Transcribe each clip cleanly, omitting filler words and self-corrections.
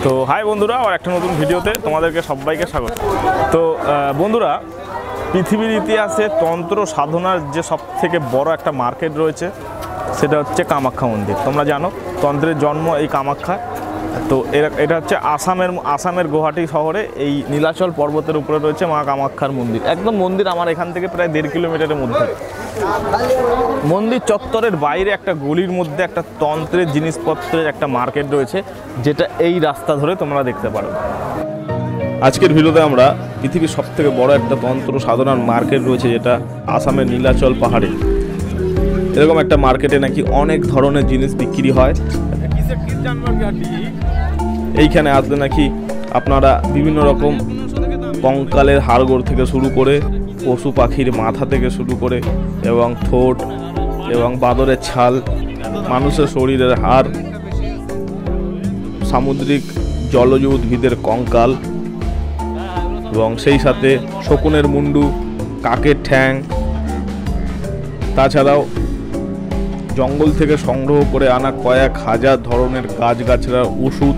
তো হাই বন্ধুরা, আর একটা নতুন ভিডিওতে তোমাদেরকে সবাইকে স্বাগত। তো বন্ধুরা, পৃথিবীর ইতিহাসে তন্ত্র সাধনার যে সবথেকে বড় একটা মার্কেট রয়েছে সেটা হচ্ছে কামাখ্যা মন্দির। তোমরা জানো তন্ত্রের জন্ম এই কামাখ্যায়। তো এটা হচ্ছে আসামের গুয়াহাটি শহরে এই নীলাচল পর্বতের উপরে রয়েছে মা কামাখ্যার মন্দির। একদম মন্দির আমার এখান থেকে প্রায় 1.5 কিলোমিটারের মধ্যে। মন্দির চত্বরের বাইরে একটা গলির মধ্যে একটা তন্ত্রের জিনিসপত্রের একটা মার্কেট রয়েছে, যেটা এই রাস্তা ধরে তোমরা দেখতে পারো। আজকের ভিডিওতে আমরা পৃথিবীর সবথেকে বড় একটা তন্ত্র সাধনার মার্কেট রয়েছে, যেটা আসামের নীলাচল পাহাড়ে। এরকম একটা মার্কেটে নাকি অনেক ধরনের জিনিস বিক্রি হয়। এইখানে আসলে নাকি আপনারা বিভিন্ন রকম কঙ্কালের হাড়গোড় থেকে শুরু করে পশু পাখির মাথা থেকে শুরু করে এবং ঠোঁট এবং বাদরের ছাল, মানুষের শরীরের হাড়, সামুদ্রিক জলজ উদ্ভিদের কঙ্কাল এবং সেই সাথে শকুনের মুন্ডু, কাকের ঠ্যাং, তাছাড়াও জঙ্গল থেকে সংগ্রহ করে আনা কয়েক হাজার ধরনের গাছগাছড়ার ওষুধ,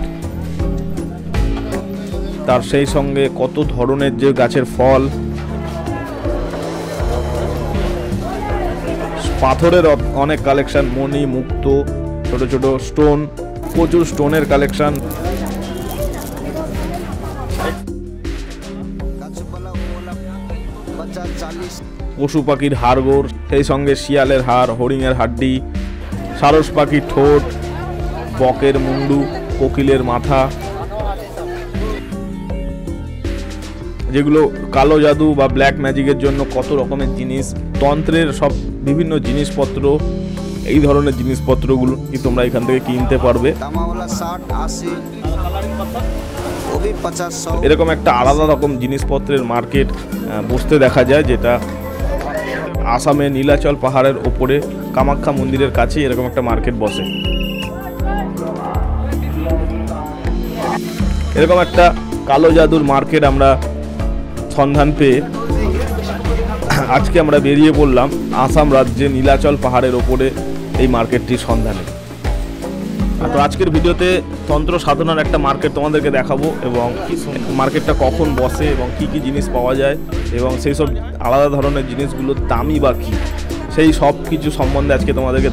তার সেই সঙ্গে কত ধরনের যে গাছের ফল, পাথরের অনেক কালেকশন, মণি, মুক্ত, ছোট ছোট স্টোন, প্রচুর স্টোনের কালেকশন। পশু পাখির হাড়গোড়, সেই সঙ্গে শিয়ালের হাড়, হরিণের হাড্ডি, সারস পাখির ঠোঁট, বকের মুন্ডু, কোকিলের মাথা, যেগুলো কালো জাদু বা ব্ল্যাক ম্যাজিকের জন্য কত রকমের জিনিস, তন্ত্রের সব বিভিন্ন জিনিসপত্র, এই ধরনের জিনিসপত্রগুলো কি তোমরা এখান থেকে কিনতে পারবে। এরকম একটা আলাদা রকম জিনিসপত্রের মার্কেট বসতে দেখা যায়, যেটা আসামে নীলাচল পাহাড়ের ওপরে কামাখ্যা মন্দিরের কাছে এরকম একটা মার্কেট বসে। এরকম একটা কালো জাদুর মার্কেট আমরা সন্ধান পেয়ে আজকে আমরা বেরিয়ে পড়লাম আসাম রাজ্যে নীলাচল পাহাড়ের ওপরে এই মার্কেটটির সন্ধানে। তো আজকের ভিডিওতে তন্ত্র সাধনার একটা মার্কেট তোমাদেরকে দেখাবো এবং মার্কেটটা কখন বসে এবং কি কি জিনিস পাওয়া যায় এবং সেই সব আলাদা ধরনের জিনিসগুলোর দামই বা কী, সেই সব কিছু সম্বন্ধে আজকে তোমাদেরকে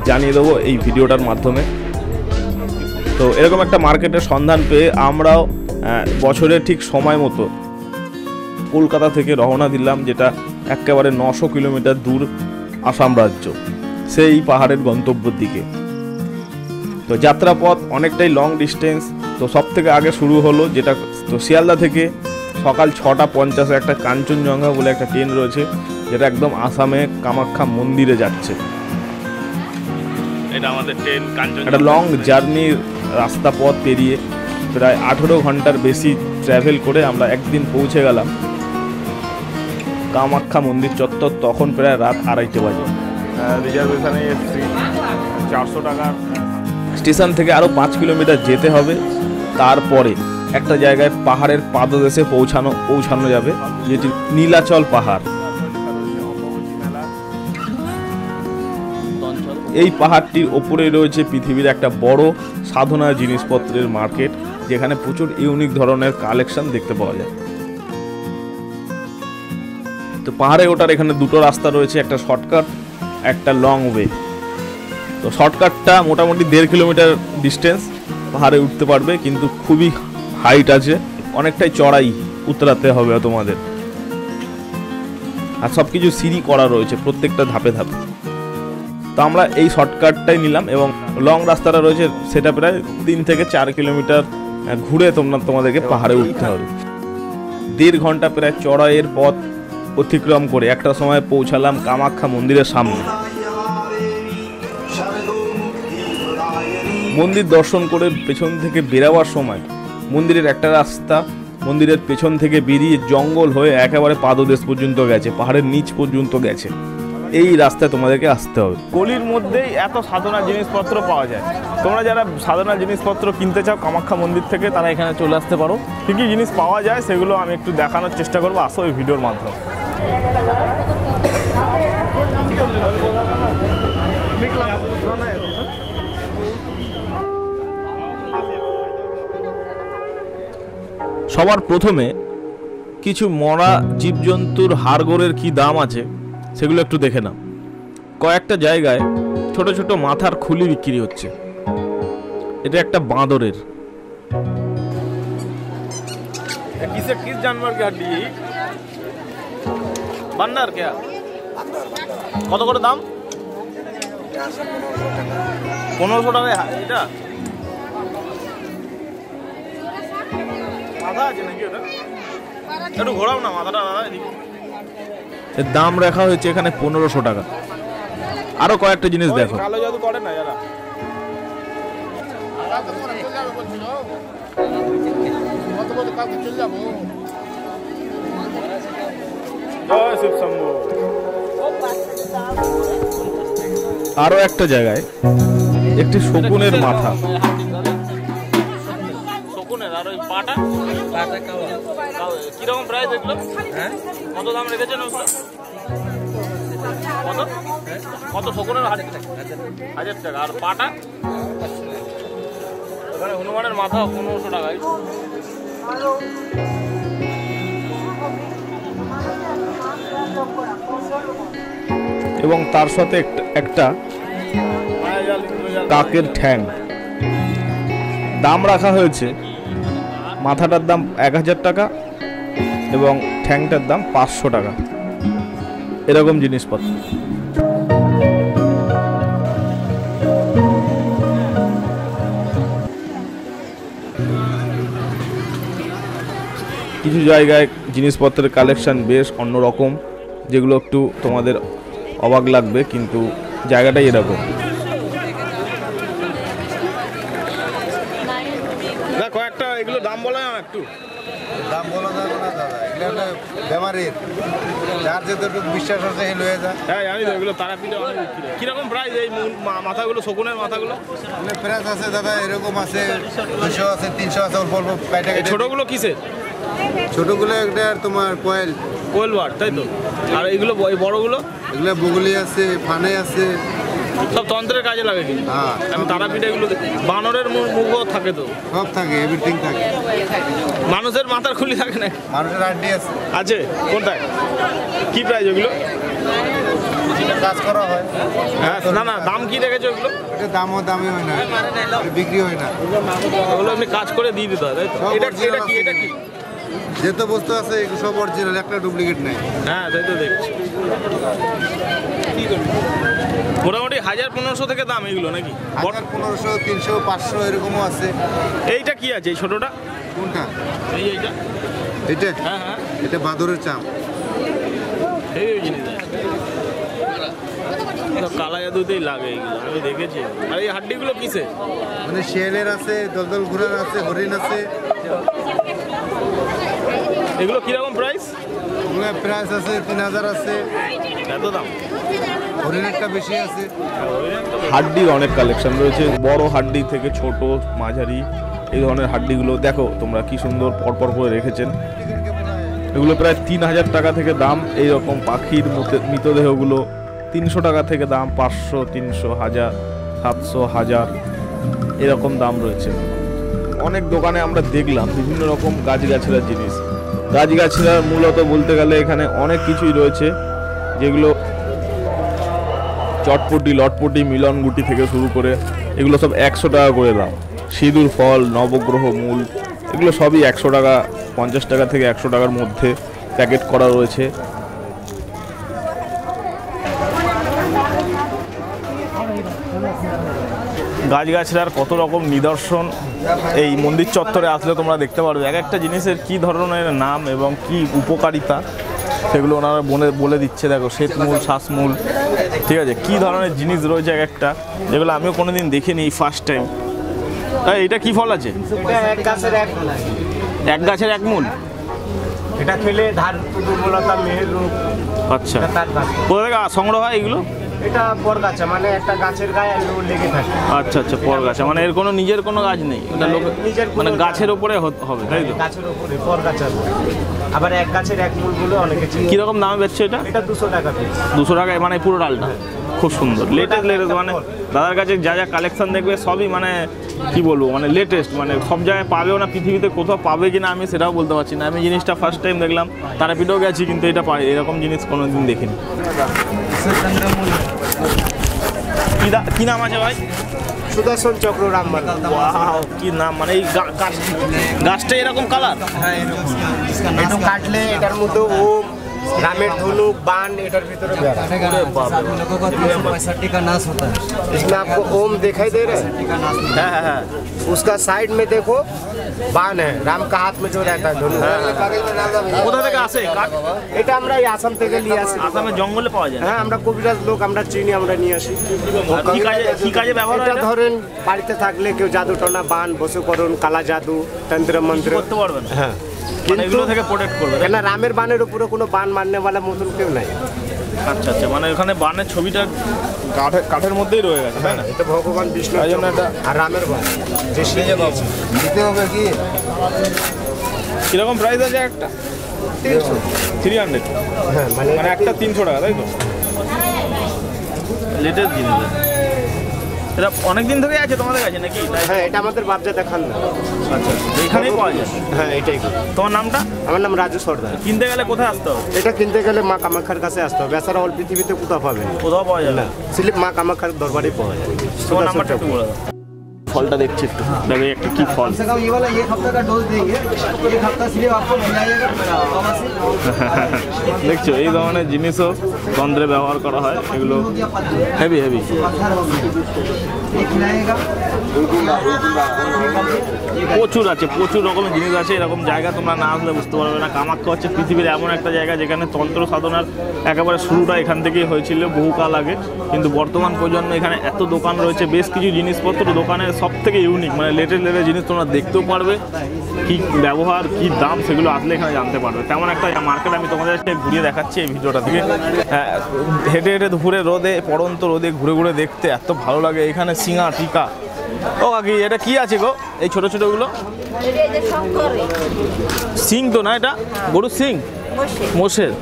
জানিয়ে দেবো এই ভিডিওটার মাধ্যমে। তো এরকম একটা মার্কেটের সন্ধান পেয়ে আমরাও বছরের ঠিক সময় মতো কলকাতা থেকে রওনা দিলাম, যেটা একেবারে 900 কিলোমিটার দূর আসাম রাজ্য, সেই পাহাড়ের গন্তব্যের দিকে। তো যাত্রাপথ অনেকটাই লং ডিস্টেন্স। তো সব থেকে আগে শুরু হলো যেটা, তো শিয়ালদা থেকে সকাল 6:50 একটা কাঞ্চনজঙ্ঘা বলে একটা ট্রেন রয়েছে, যেটা একদম আসামে কামাখ্যা মন্দিরে যাচ্ছে। এটা আমাদের ট্রেন কাঞ্চনজঙ্ঘা। একটা লং জার্নির রাস্তা পথ পেরিয়ে প্রায় 18 ঘন্টার বেশি ট্র্যাভেল করে আমরা একদিন পৌঁছে গেলাম কামাখ্যা মন্দির চত্বর। তখন প্রায় রাত 2:30 বাজে। রিজার্ভেশনে এসছি 400 টাকা। স্টেশন থেকে আরও 5 কিলোমিটার যেতে হবে, তারপরে একটা জায়গায় পাহাড়ের পাদদেশে পৌঁছানো যাবে, যেটি নীলাচল পাহাড়। এই পাহাড়টির ওপরে রয়েছে পৃথিবীর একটা বড় সাধনার জিনিসপত্রের মার্কেট, যেখানে প্রচুর ইউনিক ধরনের কালেকশন দেখতে পাওয়া যায়। তো পাহাড়ে ওঠার এখানে দুটো রাস্তা রয়েছে, একটা শর্টকাট, একটা লং ওয়ে। তো শর্টকাটটা মোটামুটি 1.5 কিলোমিটার ডিস্টেন্স পাহাড়ে উঠতে পারবে, কিন্তু খুবই হাইট আছে, অনেকটাই চড়াই উতরাতে হবে তোমাদের, আর সব কিছু সিঁড়ি করা রয়েছে প্রত্যেকটা ধাপে ধাপে। তো আমরা এই শর্টকাটটাই নিলাম এবং লং রাস্তাটা রয়েছে সেটা প্রায় 3 থেকে 4 কিলোমিটার ঘুরে তোমাদেরকে পাহাড়ে উঠতে হবে। 1.5 ঘন্টা প্রায় চড়াইয়ের পথ অতিক্রম করে একটা সময় পৌঁছালাম কামাখ্যা মন্দিরের সামনে। মন্দির দর্শন করে পেছন থেকে বেরাবার সময় মন্দিরের একটা রাস্তা মন্দিরের পেছন থেকে বেরিয়ে জঙ্গল হয়ে একেবারে পাদদেশ পর্যন্ত গেছে, পাহাড়ের নিচ পর্যন্ত গেছে। এই রাস্তায় তোমাদেরকে আসতে হবে। গলির মধ্যেই এত সাধনা জিনিসপত্র পাওয়া যায়। তোমরা যারা সাধনা জিনিসপত্র কিনতে চাও কামাখ্যা মন্দির থেকে, তারা এখানে চলে আসতে পারো। কী কী জিনিস পাওয়া যায় সেগুলো আমি একটু দেখানোর চেষ্টা করবো, আসো এই ভিডিওর মাধ্যমে। সবার প্রথমে কিছু মরা জীবজন্তুর হাড়গোড়ের কি দাম আছে সেগুলো একটু দেখে নাও। কয়েকটা জায়গায় ছোট ছোট মাথার খুলি বিক্রি হচ্ছে। এটা একটা বাঁদরের। किस जानवर की हड्डी है? बांदर क्या? কত করে দাম? 1500 টাকা এটা। মাথা আছে নাকি ওটা? একটু ঘোরাও না মাথাটা এদিকে। এর দাম রাখা হয়েছে এখানে 1500 টাকা। আরো কয়েকটা জিনিস দেখো। কালো জাদু করে না যারা। আরো একটা জায়গায় একটি শকুনের মাথা। শকুনের আর ওই পাটা কিরকম প্রাইস এগুলো? কত দাম রেখেছেন ওগুলো? কত কত শকুনের? 1000 টাকা। আর পাটা ওখানে হনুমানের মাথা 1500 টাকায়। এবং তার সাথে একটা কাকের ঠ্যাং। দাম রাখা হয়েছে, মাথাটার দাম 1000 টাকা এবং ঠ্যাংটার দাম 500 টাকা। এরকম জিনিসপত্র। কিছু জায়গায় জিনিসপত্রের কালেকশন বেশ অন্যরকম, যেগুলো একটু তোমাদের অবাক লাগবে, কিন্তু জায়গাটাই এরকম। কয়েকটা এগুলো দাম বলা যায় একটু? দাম বলা যাবে না দাদা, এগুলো বেমারির, যার যেটুকু বিশ্বাস আছে এই লয়ে যায়। হ্যাঁ জানি তো, এগুলো তারাপীঠে অনেক বিক্রি। কিরকম প্রাইস এই মাথাগুলো, শকুনের মাথাগুলো? অনেক প্রাইস আছে দাদা, এরকম আছে 200 আছে, 300 আছে, অল্প অল্প কাটা কাটা। ছোটগুলো কিসের? ছোটগুলো একটা তোমার কোয়েল বার, তাই তো? আর এইগুলো বড়গুলো? এগুলো বগুলি আছে, ফানে আছে, সব তন্ত্রের কাজে লাগে। কিন্তু তারাপীঠে এগুলো বানরের মুখও থাকে তো? সব থাকে, এভরিথিং থাকে। মানুষের মাথার খুলি থাকে না? মানুষের হাড্ডি আছে। আছে? কোনটায়? কি প্রাইস ওগুলো? কাজ করা হয়। হ্যাঁ, না না, দাম কি রেখেছে ওগুলো? এটা দামই হয় না, বিক্রি হয় না। ওগুলো এমনি কাজ করে দিয়ে দিতে হয়, তাই তো? এটা কি? এটা কি যেহেতু বস্তু আছে এগুলো সব অরিজিনাল, একটা ডুপ্লিকেট নাই। হ্যাঁ, তাই তো দেখছি। মোটামুটি 1000-1500 থেকে দাম এগুলো নাকি? 1500, 300, 500 এরকমও আছে। এইটা কি আছে এই ছোটটা? কোনটা? এইটা? এটা? হ্যাঁ হ্যাঁ, এটা বাদরের চাম। এই জিনিস কালা জাদুতেই লাগে এইগুলো, আমি দেখেছি। আর এই হাড্ডিগুলো কিসে? মানে শিয়ালের আছে, দলদল ঘোড়ার আছে, হরিণ আছে। এগুলো কিরকম প্রাইস? এগুলো প্রাইস আছে 3000 আছে। এত দাম? হরিণেরটা বেশি আছে। হাড্ডির অনেক কালেকশন রয়েছে, বড় হাড্ডি থেকে ছোট, মাঝারি, এই ধরনের হাড্ডিগুলো দেখো তোমরা কি সুন্দর পরপর করে রেখেছেন। এগুলো প্রায় 3000 টাকা থেকে দাম। এইরকম পাখির মৃতদেহগুলো 300 টাকা থেকে দাম, 500, 300, 1000, 700, 1000 এরকম দাম রয়েছে। অনেক দোকানে আমরা দেখলাম বিভিন্ন রকম গাছগাছড়ার জিনিস। গাছগাছড়ার মূলত বলতে গেলে এখানে অনেক কিছুই রয়েছে, যেগুলো চটপটি, লটপটি, মিলন গুটি থেকে শুরু করে এগুলো সব 100 টাকা করে দাম। সিঁদুর ফল, নবগ্রহ মূল, এগুলো সবই 100 টাকা, 50 টাকা থেকে 100 টাকার মধ্যে প্যাকেট করা রয়েছে। গাছগাছড়ার কত রকম নিদর্শন এই মন্দির চত্বরে আসলে তোমরা দেখতে পারবে। এক একটা জিনিসের কী ধরনের নাম এবং কি উপকারিতা সেগুলো ওনারা বলে দিচ্ছে। দেখো, শ্বেতমূল, শ্বাসমূল, ঠিক আছে, কী ধরনের জিনিস রয়েছে এক একটা, যেগুলো আমিও কোনোদিন দেখিনি, ফার্স্ট টাইম। এটা কি ফল আছে? এক গাছের এক মূল। এটা খেলে দুর্বলতা, মেহের রোগ। আচ্ছা, কোথা থেকে সংগ্রহ হয় এগুলো? এটা পরগাছা, মানে একটা গাছের গায়ে লেগে থাকে। আচ্ছা আচ্ছা, পরগাছা, মানে এর কোনো নিজের কোনো গাছ নেই, এটা মানে গাছের উপরে হবে, তাই তো? গাছের উপরে পরগাছা। আবার এক গাছের এক মূল বলে অনেকে। কিরকম দামে বেচছে এটা? এটা 200 টাকা। 200 টাকায় মানে পুরো ডালটা? খুব সুন্দর লেটেস্ট মানে দাদার কাছে যা যা কালেকশন দেখবে সবই মানে কি বলবো মানে লেটেস্ট, মানে সব জায়গায় পাবেও না, পৃথিবীতে কোথাও পাবে কিনা আমি সেটাও বলতে পারছি না। আমি জিনিসটা ফার্স্ট টাইম দেখলাম, তারাপীঠেও গেছি কিন্তু এটা এরকম জিনিস কোনোদিন দেখিনি। কি নাম আছে ভাই? সুদর্শন চক্র রামবান। ওয়াও, কি নাম, মানে এই গাছটা এরকম কালার? হ্যাঁ, একটু কাটলে এটার মধ্যে ওম, रामेर धनुक बाण एटर भीतर इसमें आपको ओम दिखाई दे रहा है। उसका साइड में देखो बाण है, राम का हाथ में जो रहता है धनुक। কোথা থেকে আসে কাঠ? এটা আমরা এই আসাম থেকে নিয়ে আসি। আসামে জঙ্গলে পাওয়া যায়? হ্যাঁ, আমরা কবিরাজ লোক, আমরা চিনি, আমরা নিয়ে আসি। কি কাজে ব্যবহার হয়? এটা ধরেন বাড়িতে থাকলে কেউ জাদু টনা, বাণ, বশীকরণ, কালা জাদু, তন্ত্র মন্ত্র করতে পারবেন। হ্যাঁ, মানে এগুলো থেকে প্রোটেক্ট করবে। কেন রামের বাণের উপরে কোনো বাণ মারনে वाला মতন কেউ নাই। আচ্ছা আচ্ছা, মানে ওখানে বাণের ছবিটা কাঠের মধ্যেই রয়ে গেছে, তাই না? এটা ভগবান বিষ্ণু তাই জন্য এটা আর রামের বাণ যে দিতে হবে কি? কিরকম প্রাইস আছে একটা? 300। হ্যাঁ, মানে একটা 300 টাকা, তাই তো? লেটেস্ট জিনিস। এটা অনেক দিন ধরে আছে তোমাদের কাছে নাকি? হ্যাঁ, এটা আমাদের বাপজাদা খানদান। আচ্ছা, এখানেই পাওয়া যায়? হ্যাঁ, এটাই। তোমার নামটা? আমার নাম রাজু সর্দার। কিনতে গেলে কোথায় আসতে হবে? এটা কিনতে গেলে মা কামাখ্যার কাছে আসতে হবে, এছাড়া অল পৃথিবীতে কোথাও পাবে না। কোথাও পাওয়া যায় না, সিলিপ মা কামাখ্যার দরবারেই পাওয়া যায়। তোমার নাম্বারটা একটু বলে দাও। ফলটা দেখছি একটু, দেখো একটা কি ফল। ये वाला एक हफ्ते का डोज देंगे, तो एक हफ्ता सिर्फ आपको मिल जाएगा। দেখছো এই ধরনের জিনিসও তন্ত্রে ব্যবহার করা হয়, এগুলো হেভি হেভি। প্রচুর আছে, প্রচুর রকমের জিনিস আছে। এরকম জায়গা তোমরা না আসলে বুঝতে পারবে না। কামাখ্যা হচ্ছে পৃথিবীর এমন একটা জায়গা যেখানে তন্ত্র সাধনার একেবারে শুরুটা এখান থেকেই হয়েছিল বহুকাল আগে, কিন্তু বর্তমান প্রজন্ম এখানে এত দোকান রয়েছে, বেশ কিছু জিনিসপত্র দোকানের সব থেকে ইউনিক, মানে লেটেস্ট জিনিস তোমরা দেখতেও পারবে, কী ব্যবহার কী দাম সেগুলো আসলে এখানে জানতে পারবে। তেমন একটা মার্কেট আমি তোমাদের সাথে ঘুরিয়ে দেখাচ্ছি এই ভিডিওটা থেকে। হেঁটে হেঁটে দুপুরে রোদে, পড়ন্ত রোদে ঘুরে ঘুরে দেখতে এত ভালো লাগে। এখানে সিঙা টিকা, ও কাকি এটা কি আছে গো? এই ছোটো ছোটোগুলো সিং তো না? এটা গরুর সিং, মোষের।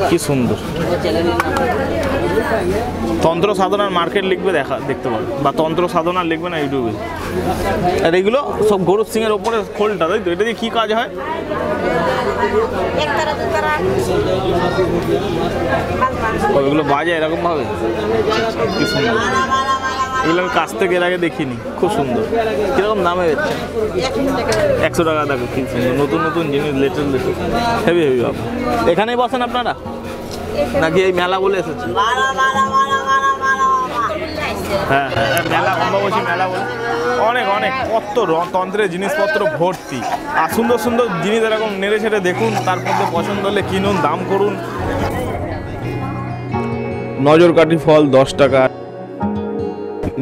কি সুন্দর। তন্ত্র সাধনার মার্কেট লিখবে, দেখতে পারো, বা তন্ত্র সাধনা লিখবে না ইউটিউবে। আর এগুলো সব গরুর সিংয়ের ওপরে খোলটা, তাই তো? এটা দিয়ে কী কাজ হয়? ওইগুলো বাজে এরকম ভাবে, কি সুন্দর। এগুলো আমি কাছ থেকে এর আগে দেখিনি, খুব সুন্দর। কীরকম দামে বেচছে? 100 টাকা। দেখো কি সুন্দর, নতুন নতুন জিনিস, লেটেস্ট হেভি হেভি ভাব। এখানেই বসেন আপনারা নাকি এই মেলা বলে এসেছে? হ্যাঁ হ্যাঁ, মেলা, অম্বাবসী মেলা বলে অনেক অনেক কত তন্ত্রের জিনিসপত্র ভর্তি। আর সুন্দর সুন্দর জিনিস এরকম নেড়ে ছেড়ে দেখুন, তার মধ্যে পছন্দ হলে কিনুন, দাম করুন। নজরকাঠি ফল 10 টাকা,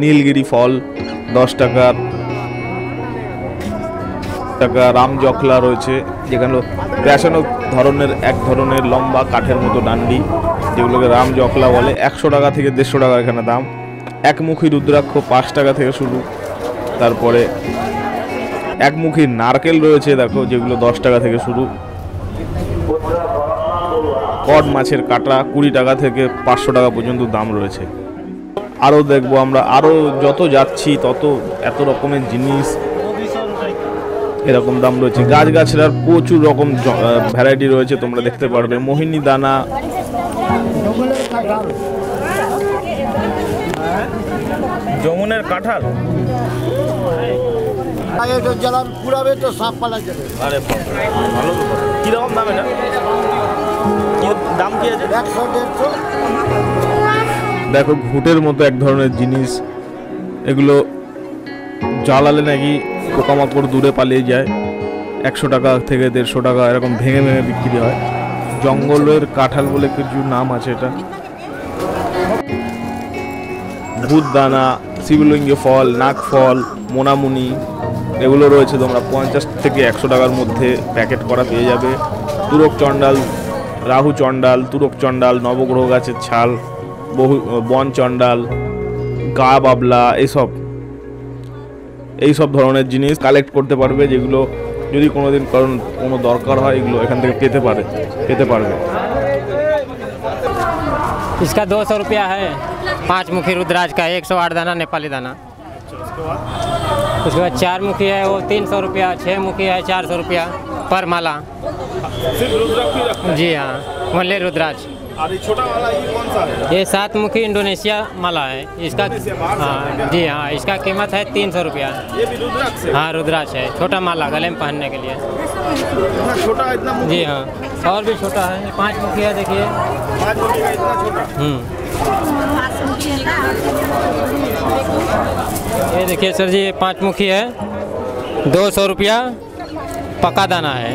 নীলগিরি ফল 10 টাকা। রামজখলা রয়েছে, যেখানে পেঁচানো এক ধরনের লম্বা কাঠের মতো ডান্ডি, যেগুলোকে রামজখলা বলে। 100 টাকা থেকে 150 টাকা এখানে দাম। একমুখী রুদ্রাক্ষ 5 টাকা থেকে শুরু। তারপরে একমুখী নারকেল রয়েছে, দেখো, যেগুলো 10 টাকা থেকে শুরু। কড মাছের কাটা 20 টাকা থেকে 500 টাকা পর্যন্ত দাম রয়েছে। আরও দেখবো আমরা, আরও যত যাচ্ছি তত এত রকমের জিনিস, এরকম দাম রয়েছে। গাছগাছড়ার প্রচুর রকম ভ্যারাইটি রয়েছে, তোমরা দেখতে পারবে। মোহিনী দানা, যমুনের কাঁঠাল, আরে ভালো। কিরকম দাম এটা? দাম কি আছে? 100-150। দেখো, ঘুটের মতো এক ধরনের জিনিস, এগুলো জ্বালালে নাকি পোকামাকড় দূরে পালিয়ে যায়। 100 টাকা থেকে 150 টাকা এরকম ভেঙে ভেঙে বিক্রি হয়। জঙ্গলের কাঁঠাল বলে কিছু নাম আছে এটা। ভূতদানা, শিবলিঙ্গ ফল, নাক ফল, মোনামুনি, এগুলো রয়েছে। তোমরা 50 থেকে 100 টাকার মধ্যে প্যাকেট করা পেয়ে যাবে। তুরক চণ্ডাল, রাহু চণ্ডাল, তুরক চণ্ডাল, নবগ্রহ গাছের ছাল, বন চণ্ডাল, গা বাবলা, এইসব ধরনের জিনিস কালেক্ট করতে পারবে, যেগুলো যদি কোনোদিন কোনো দরকার হয় এগুলো এখান থেকে পেতে পারবে। इसका 200 रुपया है। 5 मुखी रुद्राज का 108 दाना नेपाली दाना। उसके बाद 4 मुखी है वो 300 रुपया, 6 मुखी है 400 रुपया पर माला। सिर्फ रुद्राक्ष ही रखते हैं? जी हाँ, ओनली रुद्राज। और ये छोटा वाला ये कौन सा है? ये 7 मुखी इंडोनेशिया माला है। इसका हाँ जी हाँ, इसका कीमत है 300 रुपया। ये भी रुद्राक्ष है? हाँ रुद्राक्ष है, छोटा माला गले में पहनने के लिए। इतना छोटा, इतना मुखी? जी हाँ, और भी छोटा है। 5 मुखी है, देखिए 5 मुखी का इतना छोटा? ये देखिए सर जी, ये 5 मुखी है, 200 रुपया पक्का दाना है।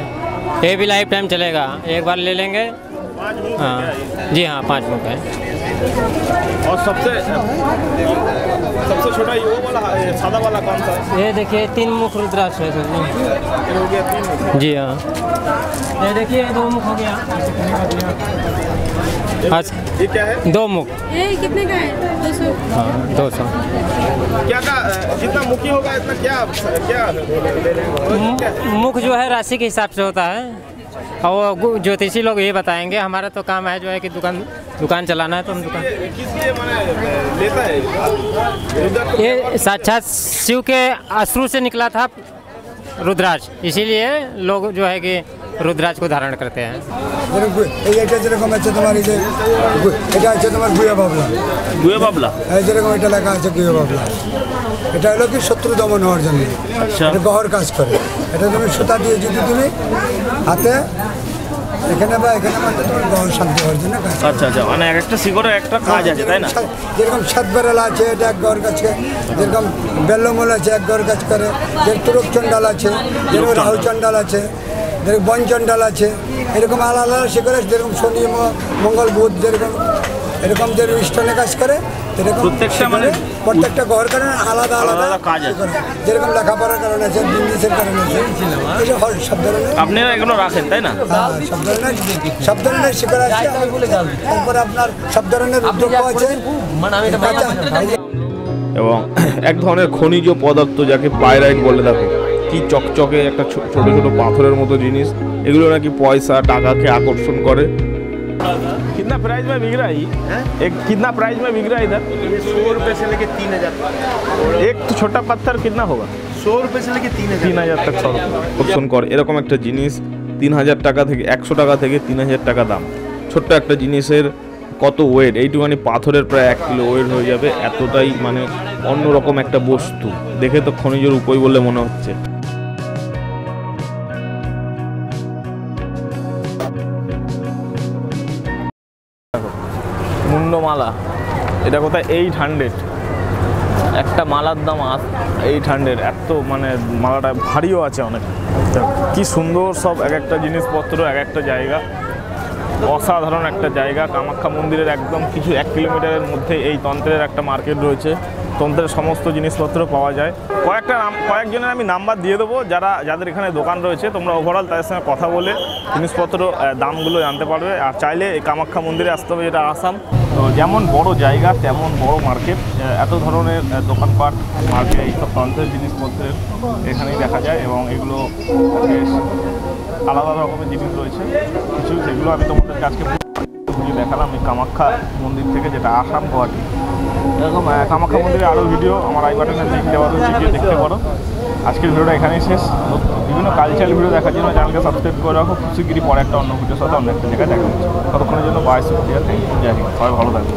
ये भी लाइफ टाइम चलेगा, एक बार ले लेंगे। हाँ जी हाँ, 5 मुख है। और सबसे छोटा ये वो वाला है, सादा वाला कौन सा है? ये देखिए 3 मुख रुद्राक्ष है सर जी। ये हो गया 3 मुख। जी हाँ, ये देखिए 2 मुख हो गया। ये क्या है? 2 मुख। ये कितने का है? 200। हाँ 200। क्या का जितना मुखी होगा इतना क्या मुख जो है राशि के हिसाब से होता है, और वो ज्योतिषी लोग ये बताएंगे। हमारा तो काम है जो है कि दुकान चलाना है, तो हम दुकान। किस लिए माने लेता है? ये साक्षात शिव के अश्रु से निकला था रुद्राक्ष, इसीलिए लोग जो है कि रुद्राक्ष को धारण करते हैं। যেরকম আছে তোমার এই যে এটা আছে তোমার গুয়া বাবলা। গুয়া বাবলা? এই যেরকম এটা লেখা আছে গুয়া বাবলা। এটা হলো কি শত্রু দমন হওয়ার জন্য। আচ্ছা। এটা গহর কাজ করে। এটা তুমি সুতা দিয়ে যদি তুমি হাতে এখানে বা এখানে মানে তোমার গহর শান্তি হওয়ার জন্য কাজ। আচ্ছা আচ্ছা, মানে একটা শিকড়ের একটা কাজ আছে তাই না? যেরকম সাতবেলা আছে এটা এক গহর কাজ করে, যেরকম বেল্লমূল আছে এক গহর কাজ করে, যেরকম তুরক চণ্ডাল আছে, যেরকম রাহু চণ্ডাল আছে, যেরকম বন চণ্ডাল আছে, এরকম আলাদা আলাদা শিকড়ে যেরকম শনি মঙ্গল বুধ যেরকম এরকম যে স্টোনে কাজ করে, এরকম প্রত্যেকটা মানে প্রত্যেকটা গহর কারণে আলাদা আলাদা কাজ আছে। যেরকম লেখাপড়ার কারণে আছে, বিজনেসের কারণে আছে, এই যে সব ধরনের। আপনারা এগুলো রাখেন তাই না? হ্যাঁ, সব ধরনের শিকড় আছে। তারপরে আপনার সব ধরনের উদ্যোগ আছে। এবং এক ধরনের খনিজ পদার্থ যাকে পাইরাইট বলে থাকে, কি চকচকে একটা ছোট ছোট পাথরের মতো জিনিস, এগুলো নাকি পয়সা টাকাকে আকর্ষণ করে। कितना प्राइस में बिक रहा है ये? एक कितना प्राइस में बिक रहा है इधर? 100 रुपये से लेके 3000। एक तो छोटा पत्थर कितना होगा? 100 रुपये से लेके 3000 तक আকর্ষণ করে। এরকম একটা জিনিস 3000 টাকা থেকে 100 টাকা থেকে 3000 টাকা দাম। ছোট্ট একটা জিনিসের কত ওয়েট, এইটুখানি পাথরের প্রায় 1 কিলো ওয়েট হয়ে যাবে। এতটাই মানে অন্যরকম একটা বস্তু, দেখে তো খনিজের উপই বলে মনে হচ্ছে। মুন্ডমালা, এটা কোথায়? 800 একটা মালার দাম 800। এত মানে মালাটা ভারীও আছে অনেক। কি সুন্দর সব এক একটা জিনিসপত্র, এক একটা জায়গা, অসাধারণ একটা জায়গা। কামাখ্যা মন্দিরের একদম কিছু 1 কিলোমিটারের মধ্যে এই তন্ত্রের একটা মার্কেট রয়েছে। তন্ত্রের সমস্ত জিনিসপত্র পাওয়া যায়। কয়েকজনের আমি নাম্বার দিয়ে দেবো, যাদের এখানে দোকান রয়েছে। তোমরা ওভারঅল তাদের সঙ্গে কথা বলে জিনিসপত্র দামগুলো জানতে পারবে। আর চাইলে এই কামাখ্যা মন্দিরে আসতে হবে, এটা আসাম। তো যেমন বড় জায়গা তেমন বড় মার্কেট, এত ধরনের দোকানপাট মার্কেট এইসব তন্ত্রের জিনিসপত্রের এখানেই দেখা যায়। এবং এগুলো বেশ আলাদা রকমের জিনিস রয়েছে কিছু, সেগুলো আমি তোমাদের কাছে ঘুরিয়ে দেখালাম এই কামাখ্যা মন্দির থেকে, যেটা আসাম গুয়াহাটি। এরকম কামাখ্যা মন্দিরে আরও ভিডিও আমার আই বাটনে লিঙ্ক দেওয়া রয়েছে, গিয়ে দেখতে পারো। আজকের ভিডিওটা এখানেই শেষ। বিভিন্ন কালচারাল ভিডিও দেখার জন্য চ্যানেলকে সাবস্ক্রাইব করে রাখো। খুব শীঘ্রই পরে একটা অন্য ভিডিওর সাথে অন্য একটা জায়গায় দেখা হচ্ছে। ততক্ষণের জন্য বাই, শুক্রিয়া, থ্যাংক ইউ, জয় হিন্দ, সবাই ভালো থাকবে।